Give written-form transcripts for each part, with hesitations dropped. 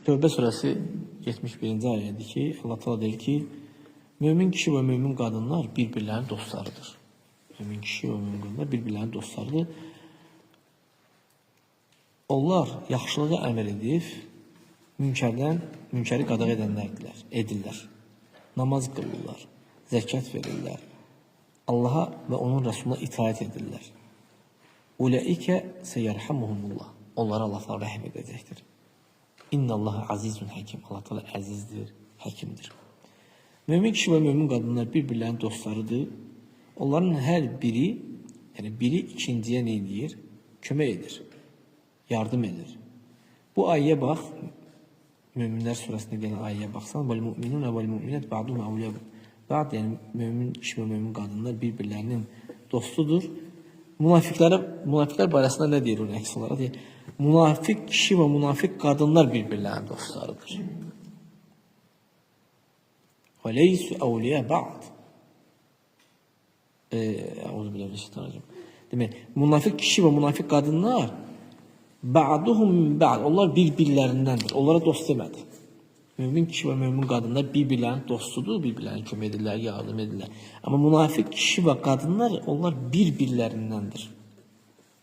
Tövbə surəsi 71-ci ayədir ki, Allah Teala deyir ki, mömin kişi və mömin qadınlar bir-birlərinin dostlarıdır. Mömin kişi və mömin qadınlar bir-birlərinin dostlarıdır. Onlar yaxşılığa əmr edib, münkəri qadağan edirlər. Namaz qılırlar, zəkat verirlər. Allaha və onun Rəsuluna itaət edirlər. Uləikə seyərhamuhumullah. Onlara Allah Teala rəhm edəcəkdir. İnnallaha azizun həkim. Allah Teala əzizdir, həkimdir. Mömin kişi və mömin qadınlar bir-birlərinin dostlarıdır. Onların hər biri, yəni biri ikinciyə nə edir? Kömək edir, yardım edir. Bu ayəyə bax, Möminlər surəsində gələn ayəyə baxsan, "Vəl-mü'minun vəl-mü'minət ba'duhum awliya ba'd", yəni mömin kişi və mömin qadınlar bir-birlərinin dostudur. Münafiqlər barəsində nə deyir onun əks olaraq? Deyir, münafiq kişi və münafiq qadınlar bir-birlərinin dostlarıdır. Və leysu awliya ba'd. Euzubillahimineşşeytanirracim. Demək, münafiq kişi və münafiq qadınlar ba'duhum ba'd. Onlar bir-birlərindəndir. Onlara dost demədi. Mömin kişi və mömin qadınlar bir-birlərinin dostudur, bir-birlərinə kömək edirlər, yardım edirlər. Amma münafiq kişi və qadınlar onlar bir-birlərindəndir.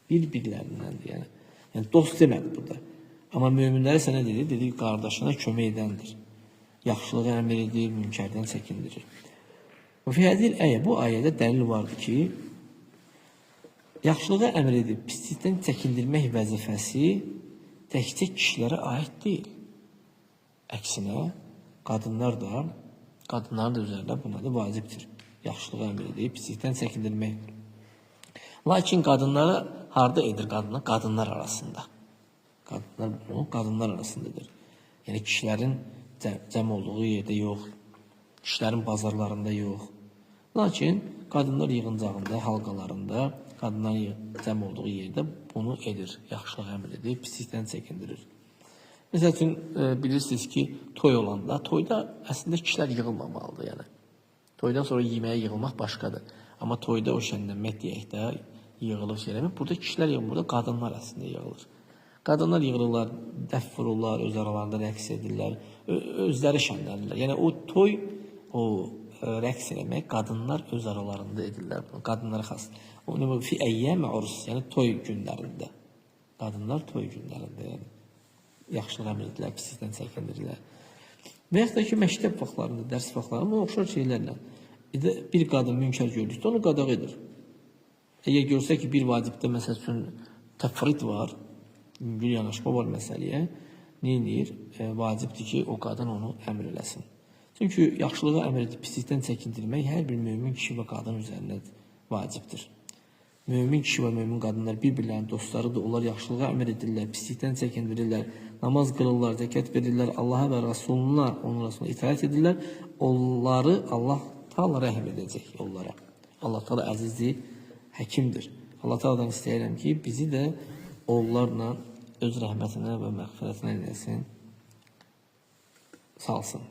Bir-birlərindəndir, yəni dost demədi burada. Amma möminlərə sənə dedi, dedi qardaşına kömək edəndir. Yaxşılığa əmr edir, münkərdən çəkindirir. Və fi hədil ayə, bu ayədə dəlil vardır ki, yaxşılığa əmr edib pislikdən çəkindirmək vəzifəsi təkcə kişilərə aid deyil. Əksinə, qadınların da üzərində buna da vacibdir. Yaxşılığa əmr edib pislikdən çəkindirmək. Lakin qadınlara harda edir qadınlar? Qadınlar arasında. Qadınlar bunu qadınlar arasındadır. Yəni kişilərin cəm olduğu yerdə yox, kişilərin bazarlarında yox. Lakin qadınlar yığıncağında, halqalarında, qadınların cəm olduğu yerdə bunu edir. Yaxşılıq əmr edir, pislikdən çəkindirir. Məsəl üçün, bilirsiniz ki, toy olanda, toyda əslində kişilər yığılmamalıdır. Yəni. Toydan sonra yeməyə yığılmaq başqadır. Amma toyda o şənlənmək deyək də, yığılır şeyləmək. Burada kişilər yığılır, burada qadınlar əslində yığılır. Qadınlar yığılırlar, dəf vururlar, öz aralarında rəqs edirlər, özləri şənlənirlər. Yəni o toy, o rəqs eləmək, qadınlar öz aralarında edirlər. Qadınlara xas. Onu fi əyyəmə urus, yəni toy günlərində. Qadınlar toy günlərində, yəni yaxşılıq əmr edirlər, pislikdən çəkindirirlər. Və yaxud da ki, məktəb vaxtlarında, dərs vaxtlarında oxşar şeylərlə bir qadın münkər gördükdə onu qadağan edir. Əgər görsə ki, bir vacibdə məsəl üçün təfrit var, yüngül yanaşma var məsələyə, nə edir? Vacibdir ki, o qadın onu əmr eləsin. Çünki yaxşılığa əmr edib pislikdən çəkindirmək hər bir mömin kişi və qadın üzərində vacibdir. Mömin kişi və mömin qadınlar bir-birlərinin dostlarıdır. Onlar yaxşılığa əmr edirlər, pislikdən çəkindirirlər, namaz qılırlar, zəkat verirlər, Allaha və Rasuluna, onun Rasuluna itaət edirlər. Onları Allah Teala rəhm edəcək onlara. Allah Teala əzizdir, həkimdir. Allah Teala'dan istəyirəm ki, bizi də onlarla öz rəhmətinə və məğfirətinə eləsin, salsın.